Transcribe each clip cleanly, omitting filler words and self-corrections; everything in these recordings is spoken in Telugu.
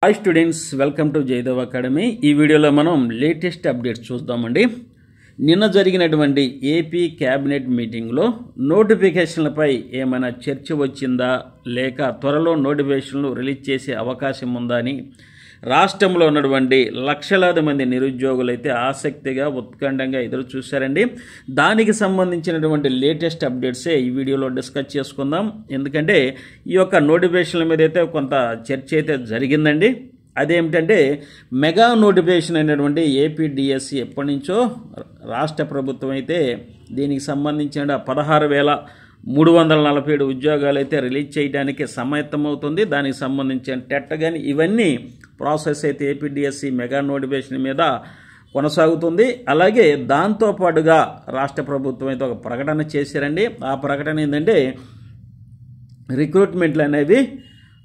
Hi students, welcome to Jayadev academy. ఈ వీడియోలో మనం లేటెస్ట్ అప్డేట్స్ చూద్దామండి. నిన్న జరిగినటువంటి ఏపీ క్యాబినెట్ మీటింగ్లో నోటిఫికేషన్లపై ఏమైనా చర్చ వచ్చిందా, లేక త్వరలో నోటిఫికేషన్లు రిలీజ్ చేసే అవకాశం ఉందా అని రాష్ట్రంలో ఉన్నటువంటి లక్షలాది మంది నిరుద్యోగులైతే ఆసక్తిగా ఉత్కంఠంగా ఎదురు చూశారండి. దానికి సంబంధించినటువంటి లేటెస్ట్ అప్డేట్సే ఈ వీడియోలో డిస్కస్ చేసుకుందాం. ఎందుకంటే ఈ యొక్క నోటిఫికేషన్ల మీద అయితే కొంత చర్చ అయితే జరిగిందండి. అదేమిటంటే మెగా నోటిఫికేషన్ అయినటువంటి ఏపీడిఎస్సి ఎప్పటి నుంచో రాష్ట్ర ప్రభుత్వం అయితే దీనికి సంబంధించిన 16,347 ఉద్యోగాలు అయితే రిలీజ్ చేయడానికి సమాయత్తమవుతుంది. దానికి సంబంధించిన టెట్ కానీ ఇవన్నీ ప్రాసెస్ అయితే ఏపీడిఎస్సి మెగా నోటిఫికేషన్ మీద కొనసాగుతుంది. అలాగే దాంతోపాటుగా రాష్ట్ర ప్రభుత్వం అయితే ఒక ప్రకటన చేశారండి. ఆ ప్రకటన ఏంటంటే రిక్రూట్మెంట్లు అనేవి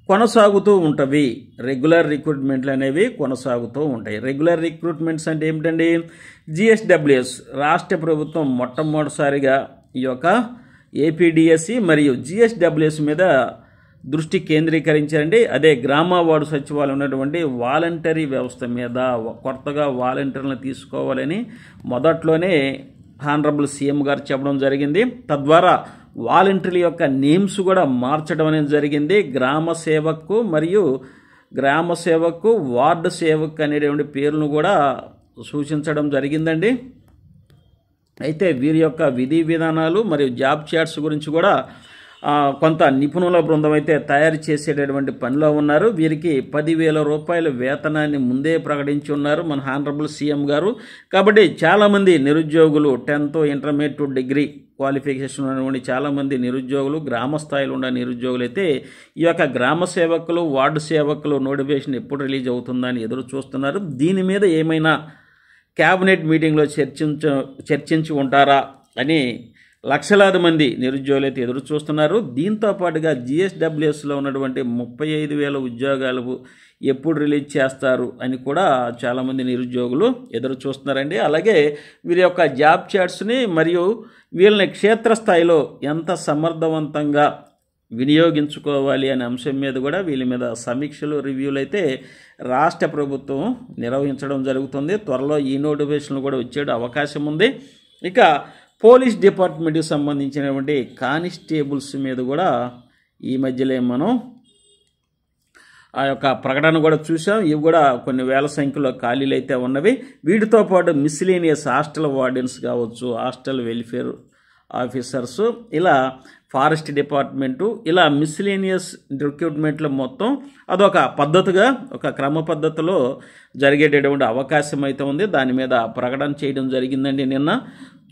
కొనసాగుతూ ఉంటవి. రెగ్యులర్ రిక్రూట్మెంట్లు అనేవి కొనసాగుతూ ఉంటాయి. రెగ్యులర్ రిక్రూట్మెంట్స్ అంటే ఏమిటండి? జిఎస్డబ్ల్యూఎస్ రాష్ట్ర ప్రభుత్వం మొట్టమొదటిసారిగా ఈ యొక్క ఏపీడిఎస్సి మరియు జిఎస్డబ్ల్యూఎస్ మీద దృష్టి కేంద్రీకరించారండి. అదే గ్రామ వార్డు సచివాలయం ఉన్నటువంటి వాలంటరీ వ్యవస్థ మీద కొత్తగా వాలంటీర్లను తీసుకోవాలని మొదట్లోనే హానరబుల్ సీఎం గారు చెప్పడం జరిగింది. తద్వారా వాలంటీర్ల యొక్క నేమ్స్ కూడా మార్చడం అనేది జరిగింది. గ్రామ సేవకు మరియు గ్రామ సేవకు, వార్డు సేవకు అనేటువంటి పేర్లను కూడా సూచించడం జరిగిందండి. అయితే వీరి యొక్క విధి విధానాలు మరియు జాబ్ చార్ట్స్ గురించి కూడా కొంత నిపుణుల బృందం అయితే తయారు చేసేటటువంటి పనిలో ఉన్నారు. వీరికి 10,000 రూపాయల వేతనాన్ని ముందే ప్రకటించి ఉన్నారు మన హానరబుల్ సీఎం గారు. కాబట్టి చాలామంది నిరుద్యోగులు 10th intermediate to degree qualification ఉన్నటువంటి చాలామంది నిరుద్యోగులు, గ్రామ స్థాయిలో ఉన్న నిరుద్యోగులు అయితే ఈ యొక్క గ్రామ సేవకులు, వార్డు సేవకులు నోటిఫికేషన్ ఎప్పుడు రిలీజ్ అవుతుందని ఎదురు చూస్తున్నారు. దీని మీద ఏమైనా క్యాబినెట్ మీటింగ్లో చర్చించి ఉంటారా అని లక్షలాది మంది నిరుద్యోగులు అయితే ఎదురు చూస్తున్నారు. దీంతో పాటుగా జిఎస్డబ్ల్యూఎస్లో ఉన్నటువంటి 35,000 ఉద్యోగాలు ఎప్పుడు రిలీజ్ చేస్తారు అని కూడా చాలామంది నిరుద్యోగులు ఎదురు చూస్తున్నారండి. అలాగే వీరి యొక్క జాబ్ చార్ట్స్ని మరియు వీళ్ళని క్షేత్రస్థాయిలో ఎంత సమర్థవంతంగా వినియోగించుకోవాలి అనే అంశం మీద కూడా వీళ్ళ మీద సమీక్షలు, రివ్యూలు అయితే రాష్ట్ర ప్రభుత్వం నిర్వహించడం జరుగుతుంది. త్వరలో ఈ నోటిఫికేషన్లు కూడా వచ్చే అవకాశం ఉంది. ఇక పోలీస్ డిపార్ట్మెంట్కి సంబంధించినటువంటి కానిస్టేబుల్స్ మీద కూడా ఈ మధ్యలో మనం ఆ యొక్క ప్రకటన కూడా చూసాం. ఇవి కూడా కొన్ని వేల సంఖ్యలో ఖాళీలు అయితే ఉన్నవి. వీటితో పాటు మిస్లీనియస్ హాస్టల్ వార్డెన్స్ కావచ్చు, హాస్టల్ వెల్ఫేర్ ఆఫీసర్స్, ఇలా ఫారెస్ట్ డిపార్ట్మెంటు, ఇలా మిస్లీనియస్ రిక్రూట్మెంట్లో మొత్తం అదొక పద్ధతిగా, ఒక క్రమ పద్ధతిలో జరిగేటటువంటి అవకాశం అయితే ఉంది. దాని మీద ప్రకటన చేయడం జరిగిందండి నిన్న.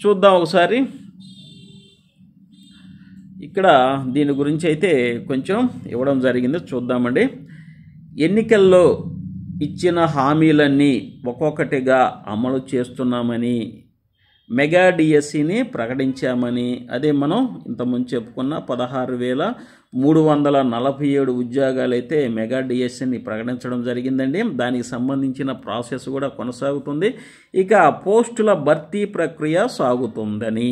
చూద్దాం ఒకసారి. ఇక్కడ దీని గురించి అయితే కొంచెం ఇవ్వడం జరిగింది, చూద్దామండి. ఎన్నికల్లో ఇచ్చిన హామీలన్నీ ఒక్కొక్కటిగా అమలు చేస్తున్నామని, మెగా డిఎస్సిని ప్రకటించామని, అదే మనం ఇంతకుముందు చెప్పుకున్న 16,347 ఉద్యోగాలు అయితే మెగా డిఎస్సిని ప్రకటించడం జరిగిందండి. దానికి సంబంధించిన ప్రాసెస్ కూడా కొనసాగుతుంది. ఇక పోస్టుల భర్తీ ప్రక్రియ సాగుతుందని,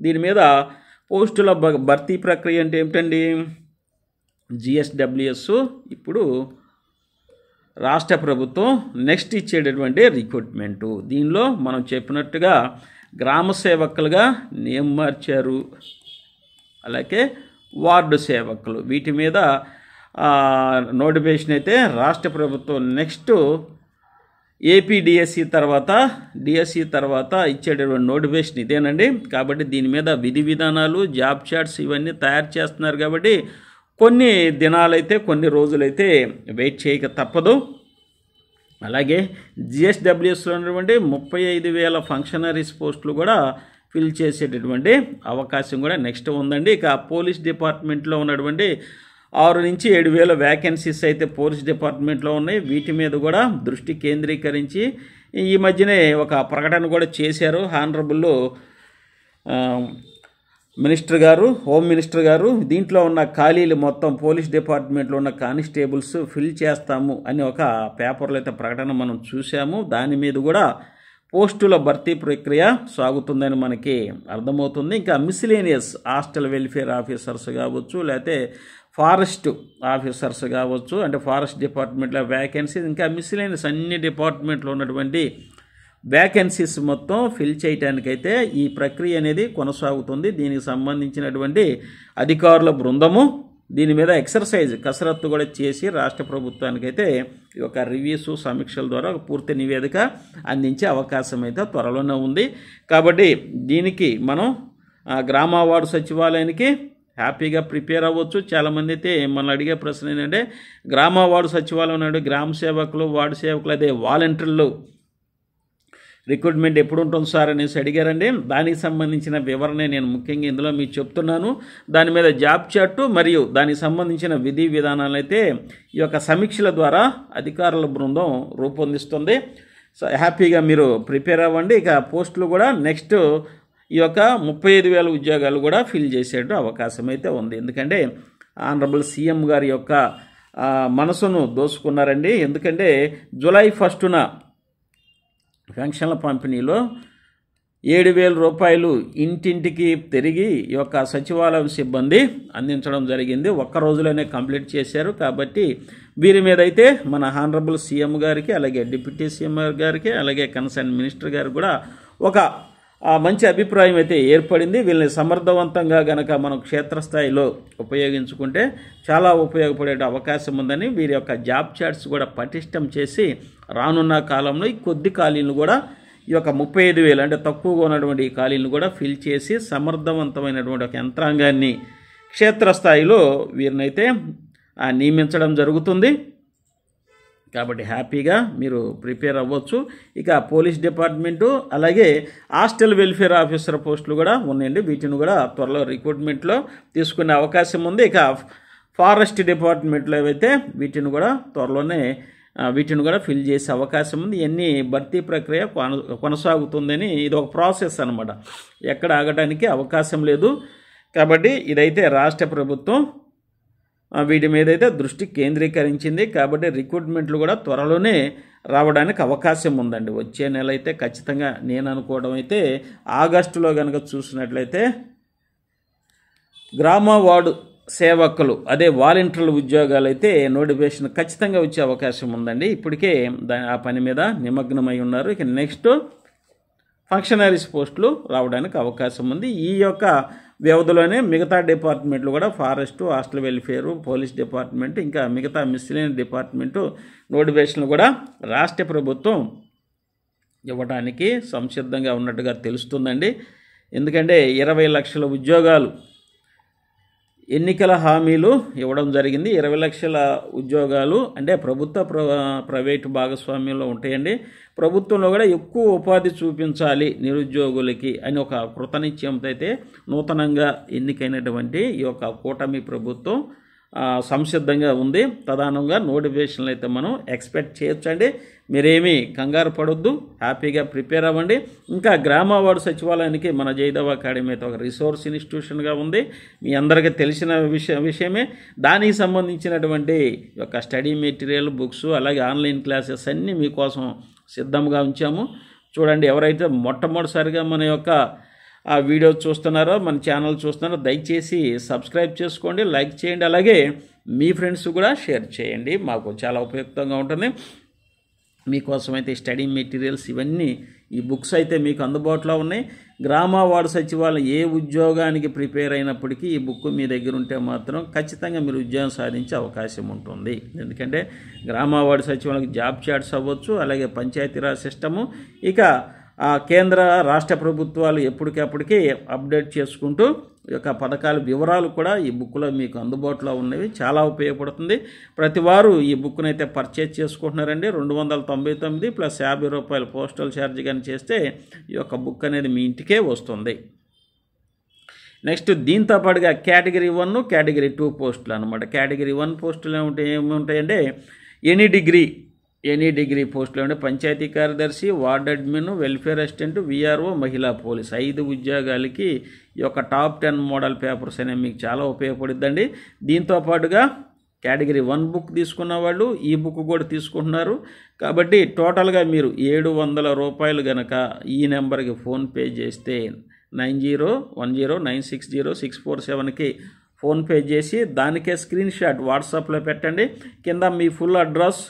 దీని మీద పోస్టుల భర్తీ ప్రక్రియ అంటే ఏమిటండి? జిఎస్డబ్ల్యూఎస్ ఇప్పుడు రాష్ట్ర ప్రభుత్వం నెక్స్ట్ ఇచ్చేటటువంటి రిక్రూట్మెంటు, దీనిలో మనం చెప్పినట్టుగా గ్రామ సేవకులుగా నేమ్ మార్చారు. అలాగే వార్డు సేవకులు, వీటి మీద నోటిఫికేషన్ అయితే రాష్ట్ర ప్రభుత్వం నెక్స్ట్ ఏపీడిఎస్సి తర్వాత, డిఎస్సి తర్వాత ఇచ్చేటటువంటి నోటిఫికేషన్ ఇదేనండి. కాబట్టి దీని మీద విధి విధానాలు, జాబ్ చార్ట్స్ ఇవన్నీ తయారు చేస్తున్నారు. కాబట్టి కొన్ని దినాలైతే, కొన్ని రోజులైతే వెయిట్ చేయక తప్పదు. అలాగే జిఎస్డబ్ల్యూఎస్లో ఉన్నటువంటి 35,000 ఫంక్షనరీస్ పోస్టులు కూడా ఫిల్ చేసేటటువంటి అవకాశం కూడా నెక్స్ట్ ఉందండి. ఇక పోలీస్ డిపార్ట్మెంట్లో ఉన్నటువంటి 6,000-7,000 వ్యాకెన్సీస్ అయితే పోలీస్ డిపార్ట్మెంట్లో ఉన్నాయి. వీటి మీద కూడా దృష్టి కేంద్రీకరించి ఈ మధ్యనే ఒక ప్రకటన కూడా చేశారు హానరబుల్ మినిస్టర్ గారు, హోమ్ మినిస్టర్ గారు. దీంట్లో ఉన్న ఖాళీలు మొత్తం పోలీస్ డిపార్ట్మెంట్లో ఉన్న కానిస్టేబుల్స్ ఫిల్ చేస్తాము అని ఒక పేపర్లో అయితే ప్రకటన మనం చూసాము. దాని మీద కూడా పోస్టుల భర్తీ ప్రక్రియ సాగుతుందని మనకి అర్థమవుతుంది. ఇంకా మిస్లేనియస్ హాస్టల్ వెల్ఫేర్ ఆఫీసర్స్ కావచ్చు, లేకపోతే ఫారెస్ట్ ఆఫీసర్స్ కావచ్చు, అంటే ఫారెస్ట్ డిపార్ట్మెంట్లో వ్యాకెన్సీస్, ఇంకా మిస్సిలేనియస్ అన్ని డిపార్ట్మెంట్లో ఉన్నటువంటి వ్యాకెన్సీస్ మొత్తం ఫిల్ చేయడానికైతే ఈ ప్రక్రియ అనేది కొనసాగుతుంది. దీనికి సంబంధించినటువంటి అధికారుల బృందము దీని మీద కసరత్తు కూడా చేసి రాష్ట్ర ప్రభుత్వానికైతే ఈ యొక్క రివ్యూస్ సమీక్షల ద్వారా ఒక పూర్తి నివేదిక అందించే అవకాశం అయితే త్వరలోనే ఉంది. కాబట్టి దీనికి మనం గ్రామ వార్డు సచివాలయానికి హ్యాపీగా ప్రిపేర్ అవ్వచ్చు. చాలామంది అయితే మనం అడిగే ప్రశ్న ఏంటంటే గ్రామ వార్డు సచివాలయం నాడు గ్రామ సేవకులు, వార్డు సేవకులు, అదే వాలంటీర్లు రిక్రూట్మెంట్ ఎప్పుడు ఉంటుంది సార్ అనేసి అడిగారండి. దానికి సంబంధించిన వివరణ నేను ముఖ్యంగా ఇందులో మీకు చెప్తున్నాను. దాని మీద జాబ్ చార్టు మరియు దానికి సంబంధించిన విధి విధానాలు అయితే ఈ యొక్క సమీక్షల ద్వారా అధికారుల బృందం రూపొందిస్తుంది. సో హ్యాపీగా మీరు ప్రిపేర్ అవ్వండి. ఇక పోస్టులు కూడా నెక్స్ట్ ఈ యొక్క 35,000 ఉద్యోగాలు కూడా ఫిల్ చేసేట అవకాశం అయితే ఉంది. ఎందుకంటే ఆనరబుల్ సీఎం గారి యొక్క మనసును దోసుకున్నారండి. ఎందుకంటే జూలై 1న పెన్షన్ల పంపిణీలో 7,000 రూపాయలు ఇంటింటికి తిరిగి ఈ యొక్క సచివాలయం సిబ్బంది అందించడం జరిగింది. ఒక్క రోజులోనే కంప్లీట్ చేశారు. కాబట్టి వీరి మీద అయితే మన హానరబుల్ సీఎం గారికి, అలాగే డిప్యూటీ సీఎం గారికి, అలాగే కన్సర్న్ మినిస్టర్ గారికి కూడా ఒక మంచి అభిప్రాయం అయితే ఏర్పడింది. వీళ్ళని సమర్థవంతంగా గనక మనం క్షేత్రస్థాయిలో ఉపయోగించుకుంటే చాలా ఉపయోగపడే అవకాశం ఉందని వీరి యొక్క జాబ్ చార్ట్స్ కూడా పటిష్టం చేసి రానున్న కాలంలో ఈ కొద్ది ఖాళీలు కూడా ఈ యొక్క 35,000 అంటే తక్కువగా ఉన్నటువంటి ఈ ఖాళీలను కూడా ఫిల్ చేసి సమర్థవంతమైనటువంటి ఒక యంత్రాంగాన్ని క్షేత్రస్థాయిలో వీరినైతే నియమించడం జరుగుతుంది. కాబట్టి హ్యాపీగా మీరు ప్రిపేర్ అవ్వచ్చు. ఇక పోలీస్ డిపార్ట్మెంటు, అలాగే హాస్టల్ వెల్ఫేర్ ఆఫీసర్ పోస్టులు కూడా ఉన్నాయండి. వీటిని కూడా త్వరలో రిక్రూట్మెంట్లో తీసుకునే అవకాశం ఉంది. ఇక ఫారెస్ట్ డిపార్ట్మెంట్లో అయితే వీటిని కూడా త్వరలోనే ఫిల్ చేసే అవకాశం ఉంది. ఇవన్నీ భర్తీ ప్రక్రియ కొనసాగుతుందని ఇది ఒక ప్రాసెస్ అన్నమాట. ఎక్కడ ఆగడానికి అవకాశం లేదు. కాబట్టి ఇదైతే రాష్ట్ర ప్రభుత్వం వీటి మీద అయితే దృష్టి కేంద్రీకరించింది. కాబట్టి రిక్రూట్మెంట్లు కూడా త్వరలోనే రావడానికి అవకాశం ఉందండి. వచ్చే నెల అయితే ఖచ్చితంగా నేను అనుకోవడం అయితే ఆగస్టులో కనుక చూసినట్లయితే గ్రామ వార్డు సేవకులు, అదే వాలంటీర్ల ఉద్యోగాలు అయితే నోటిఫికేషన్ ఖచ్చితంగా వచ్చే అవకాశం ఉందండి. ఇప్పటికే ఆ పని మీద నిమగ్నమై ఉన్నారు. ఇక నెక్స్ట్ ఫంక్షనరీస్ పోస్టులు రావడానికి అవకాశం ఉంది. ఈ యొక్క వ్యవధిలోనే మిగతా డిపార్ట్మెంట్లు కూడా forest, hostel welfare, police department, ఇంకా మిగతా మిస్సిలేనియస్ డిపార్ట్మెంటు నోటిఫికేషన్లు కూడా రాష్ట్ర ప్రభుత్వం ఇవ్వడానికి సంసిద్ధంగా ఉన్నట్టుగా తెలుస్తుందండి. ఎందుకంటే 20 లక్షల ఉద్యోగాలు ఎన్నికల హామీలు ఇవ్వడం జరిగింది. 20 లక్షల ఉద్యోగాలు అంటే ప్రభుత్వ ప్రైవేటు భాగస్వామ్యంలో ఉంటాయండి. ప్రభుత్వంలో కూడా ఎక్కువ ఉపాధి చూపించాలి నిరుద్యోగులకి అని ఒక కృతనిశ్చయంతో అయితే నూతనంగా ఎన్నికైనటువంటి ఈ యొక్క కూటమి ప్రభుత్వం సంసిద్ధంగా ఉంది. ప్రధానంగా నోటిఫికేషన్లు అయితే మనం ఎక్స్పెక్ట్ చేయొచ్చండి. మీరేమీ కంగారు పడొద్దు, హ్యాపీగా ప్రిపేర్ అవ్వండి. ఇంకా గ్రామ వార్డు సచివాలయానికి మన జయదేవ్ అకాడమీ అయితే ఒక రిసోర్స్ ఇన్స్టిట్యూషన్గా ఉంది. మీ అందరికీ తెలిసిన విషయమే. దానికి సంబంధించినటువంటి యొక్క స్టడీ మెటీరియల్, బుక్స్, అలాగే ఆన్లైన్ క్లాసెస్ అన్నీ మీకోసం సిద్ధంగా ఉంచాము. చూడండి, ఎవరైతే మొట్టమొదటిసారిగా మన యొక్క ఆ వీడియో చూస్తున్నారో, మన ఛానల్ చూస్తున్నారో దయచేసి సబ్స్క్రైబ్ చేసుకోండి, లైక్ చేయండి, అలాగే మీ ఫ్రెండ్స్ కూడా షేర్ చేయండి. మాకు చాలా ఉపయుక్తంగా ఉంటుంది. మీకోసం అయితే స్టడీ మెటీరియల్స్ ఇవన్నీ ఈ బుక్స్ అయితే మీకు అందుబాటులో ఉన్నాయి. గ్రామ వార్డు సచివాలయం ఏ ఉద్యోగానికి ప్రిపేర్ అయినప్పటికీ ఈ బుక్ మీ దగ్గర ఉంటే మాత్రం ఖచ్చితంగా మీరు ఉద్యోగం సాధించే అవకాశం ఉంటుంది. ఎందుకంటే గ్రామ వార్డు సచివాలయం జాబ్ చార్ట్స్ అవ్వచ్చు, అలాగే పంచాయతీరాజ్ సిస్టము, ఇక కేంద్ర రాష్ట్ర ప్రభుత్వాలు ఎప్పటికప్పటికి అప్డేట్ చేసుకుంటూ ఈ యొక్క పథకాల వివరాలు కూడా ఈ బుక్లో మీకు అందుబాటులో ఉన్నవి. చాలా ఉపయోగపడుతుంది. ప్రతి వారు ఈ బుక్ను అయితే పర్చేజ్ చేసుకుంటున్నారండి. 299 ప్లస్ 50 రూపాయలు పోస్టల్ ఛార్జ్ కానీ చేస్తే ఈ యొక్క బుక్ అనేది మీ ఇంటికే వస్తుంది. నెక్స్ట్ దీంతో పాటుగా కేటగిరీ 1, కేటగిరీ 2 పోస్టులు అనమాట. కేటగిరీ 1 పోస్టులు ఏముంటాయంటే ఎనీ డిగ్రీ పోస్టులు అంటే పంచాయతీ కార్యదర్శి, ward admin, welfare assistant, VRO, మహిళా పోలీస్ 5 ఉద్యోగాలకి ఈ యొక్క టాప్ 10 మోడల్ పేపర్స్ అనేవి మీకు చాలా ఉపయోగపడుద్దండి. దీంతో పాటుగా కేటగిరీ 1 బుక్ తీసుకున్న వాళ్ళు ఈ బుక్ కూడా తీసుకుంటున్నారు. కాబట్టి టోటల్గా మీరు 700 రూపాయలు కనుక ఈ నెంబర్కి ఫోన్పే చేస్తే 9010960647కి ఫోన్పే చేసి దానికే స్క్రీన్ షాట్ వాట్సాప్లో పెట్టండి. కింద మీ ఫుల్ అడ్రస్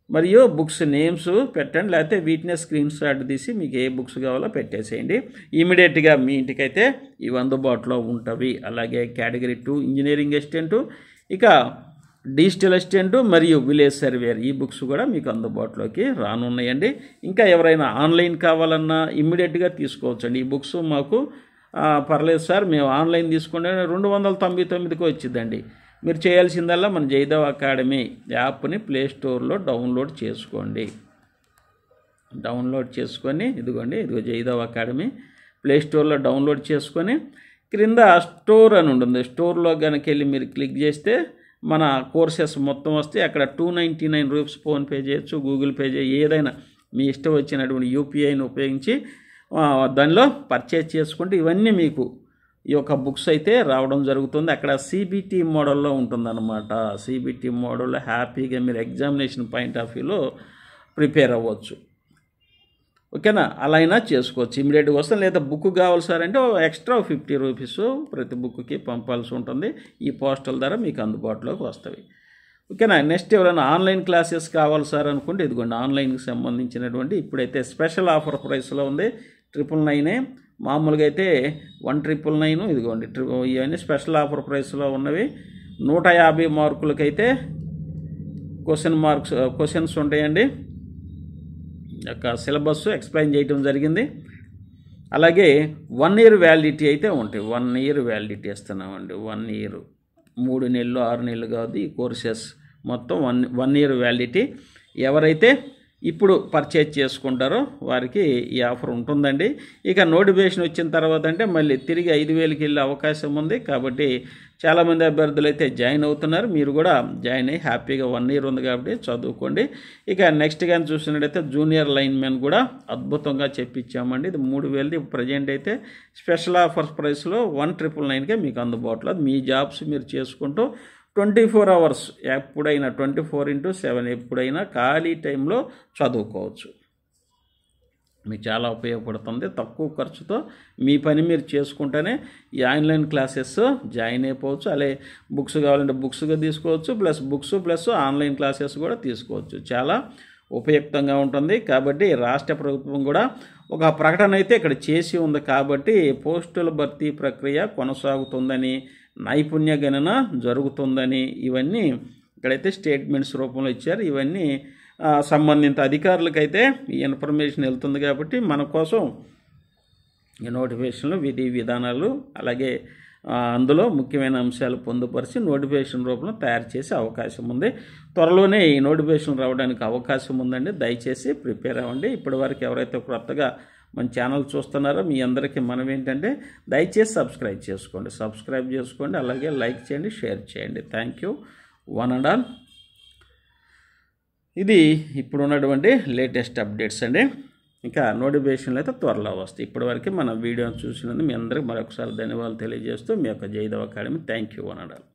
మరియు బుక్స్ నేమ్స్ పెట్టండి, లేకపోతే వీటినే స్క్రీన్ షాట్ తీసి మీకు ఏ బుక్స్ కావాలో పెట్టేసేయండి. ఇమీడియట్గా మీ ఇంటికైతే ఇవి అందుబాటులో ఉంటవి. అలాగే కేటగిరీ 2 ఇంజనీరింగ్ అసిస్టెంట్, ఇక డిజిటల్ అసిస్టెంట్ మరియు విలేజ్ సర్వేయర్ ఈ బుక్స్ కూడా మీకు అందుబాటులోకి రానున్నాయండి. ఇంకా ఎవరైనా ఆన్లైన్ కావాలన్నా ఇమ్మీడియట్గా తీసుకోవచ్చండి. ఈ బుక్స్ మాకు పర్లేదు సార్ మేము ఆన్లైన్ తీసుకుంటే 299కి వచ్చిందండి. మీరు చేయాల్సిందల్లా మన జయదేవ్ అకాడమీ యాప్ని ప్లే స్టోర్లో డౌన్లోడ్ చేసుకోండి. డౌన్లోడ్ చేసుకొని ఇదిగో జయదేవ్ అకాడమీ ప్లే స్టోర్లో డౌన్లోడ్ చేసుకొని క్రింద స్టోర్ అని ఉంటుంది. స్టోర్లో కనుక వెళ్ళి మీరు క్లిక్ చేస్తే మన కోర్సెస్ మొత్తం వస్తే అక్కడ 299 రూపీస్ ఫోన్పే చేయొచ్చు, గూగుల్ పే ఏదైనా మీ ఇష్టం వచ్చినటువంటి యూపీఐని ఉపయోగించి దానిలో పర్చేజ్ చేసుకుంటే ఇవన్నీ మీకు ఈ యొక్క బుక్స్ అయితే రావడం జరుగుతుంది. అక్కడ సిబిటి మోడల్లో ఉంటుందన్నమాట. సిబిటి మోడల్లో హ్యాపీగా మీరు ఎగ్జామినేషన్ పాయింట్ ఆఫ్ వ్యూలో ప్రిపేర్ అవ్వచ్చు. ఓకేనా, అలా అయినా చేసుకోవచ్చు. ఇమీడియట్గా వస్తాం. లేదా బుక్ కావాలి సార్ అంటే ఎక్స్ట్రా 50 రూపీస్ ప్రతి బుక్కి పంపాల్సి ఉంటుంది. ఈ పోస్టల్ ద్వారా మీకు అందుబాటులోకి వస్తాయి. ఓకేనా. నెక్స్ట్ ఎవరైనా ఆన్లైన్ క్లాసెస్ కావాలి సార్ అనుకుంటే ఇదిగోండి ఆన్లైన్కి సంబంధించినటువంటి ఇప్పుడైతే స్పెషల్ ఆఫర్ ప్రైస్లో ఉంది 999. మామూలుగా అయితే 1999. ఇదిగోండి ఇవన్నీ స్పెషల్ ఆఫర్ ప్రైస్లో ఉన్నవి. 150 మార్కులకైతే క్వశ్చన్స్ ఉంటాయండి. యొక్క సిలబస్ ఎక్స్ప్లెయిన్ చేయడం జరిగింది. అలాగే 1 ఇయర్ వ్యాలిడిటీ అయితే ఉంటాయి. 1 ఇయర్ వ్యాలిడిటీ ఇస్తున్నామండి. 1 ఇయర్ 3 నెలలు 6 నెలలు కాదు. ఈ కోర్సెస్ మొత్తం 1 ఇయర్ వ్యాలిడిటీ. ఎవరైతే ఇప్పుడు పర్చేజ్ చేసుకుంటారో వారికి ఈ ఆఫర్ ఉంటుందండి. ఇక నోటిఫికేషన్ వచ్చిన తర్వాత అంటే మళ్ళీ తిరిగి 5000కి వెళ్ళే అవకాశం ఉంది. కాబట్టి చాలామంది అభ్యర్థులు అయితే జాయిన్ అవుతున్నారు. మీరు కూడా జాయిన్ అయ్యి హ్యాపీగా 1 ఇయర్ ఉంది కాబట్టి చదువుకోండి. ఇక నెక్స్ట్ కానీ చూసినట్టయితే జూనియర్ లైన్ మ్యాన్ కూడా అద్భుతంగా చెప్పించామండి. ఇది 3000ది ప్రజెంట్ అయితే స్పెషల్ ఆఫర్స్ ప్రైస్లో 1999కే మీకు అందుబాటులో. మీ జాబ్స్ మీరు చేసుకుంటూ 24 అవర్స్ ఎప్పుడైనా 24/7 ఎప్పుడైనా ఖాళీ టైంలో చదువుకోవచ్చు. మీకు చాలా ఉపయోగపడుతుంది. తక్కువ ఖర్చుతో మీ పని మీరు చేసుకుంటేనే ఈ ఆన్లైన్ క్లాసెస్ జాయిన్ అయిపోవచ్చు. అలాగే బుక్స్ కావాలంటే బుక్స్గా తీసుకోవచ్చు, ప్లస్ ఆన్లైన్ క్లాసెస్ కూడా తీసుకోవచ్చు. చాలా ఉపయుక్తంగా ఉంటుంది. కాబట్టి రాష్ట్ర ప్రభుత్వం కూడా ఒక ప్రకటన అయితే ఇక్కడ చేసి ఉంది. కాబట్టి పోస్టుల భర్తీ ప్రక్రియ కొనసాగుతుందని, నైపుణ్య గణన జరుగుతుందని ఇవన్నీ ఇక్కడైతే స్టేట్మెంట్స్ రూపంలో ఇచ్చారు. ఇవన్నీ సంబంధిత అధికారులకైతే ఈ ఇన్ఫర్మేషన్ వెళ్తుంది. కాబట్టి మన కోసం ఈ నోటిఫికేషన్లు విధి విధానాలు అలాగే అందులో ముఖ్యమైన అంశాలు పొందుపరిచి నోటిఫికేషన్ రూపంలో తయారు చేసే అవకాశం ఉంది. త్వరలోనే ఈ నోటిఫికేషన్ రావడానికి అవకాశం ఉందండి. దయచేసి ప్రిపేర్ అవ్వండి. ఇప్పటివరకు ఎవరైతే కొత్తగా మన ఛానల్ చూస్తున్నారో మీ అందరికీ మనం ఏంటంటే దయచేసి సబ్స్క్రైబ్ చేసుకోండి. అలాగే లైక్ చేయండి, షేర్ చేయండి. Thank you one and all. ఇది ఇప్పుడు ఉన్నటువంటి లేటెస్ట్ అప్డేట్స్ అండి. ఇంకా నోటిఫికేషన్లు అయితే త్వరలో వస్తాయి. ఇప్పటివరకు మన వీడియోని చూసినందుకు మీ అందరికీ మరొకసారి ధన్యవాదాలు తెలియజేస్తూ మీ యొక్క Jayadev academy. Thank you one and all.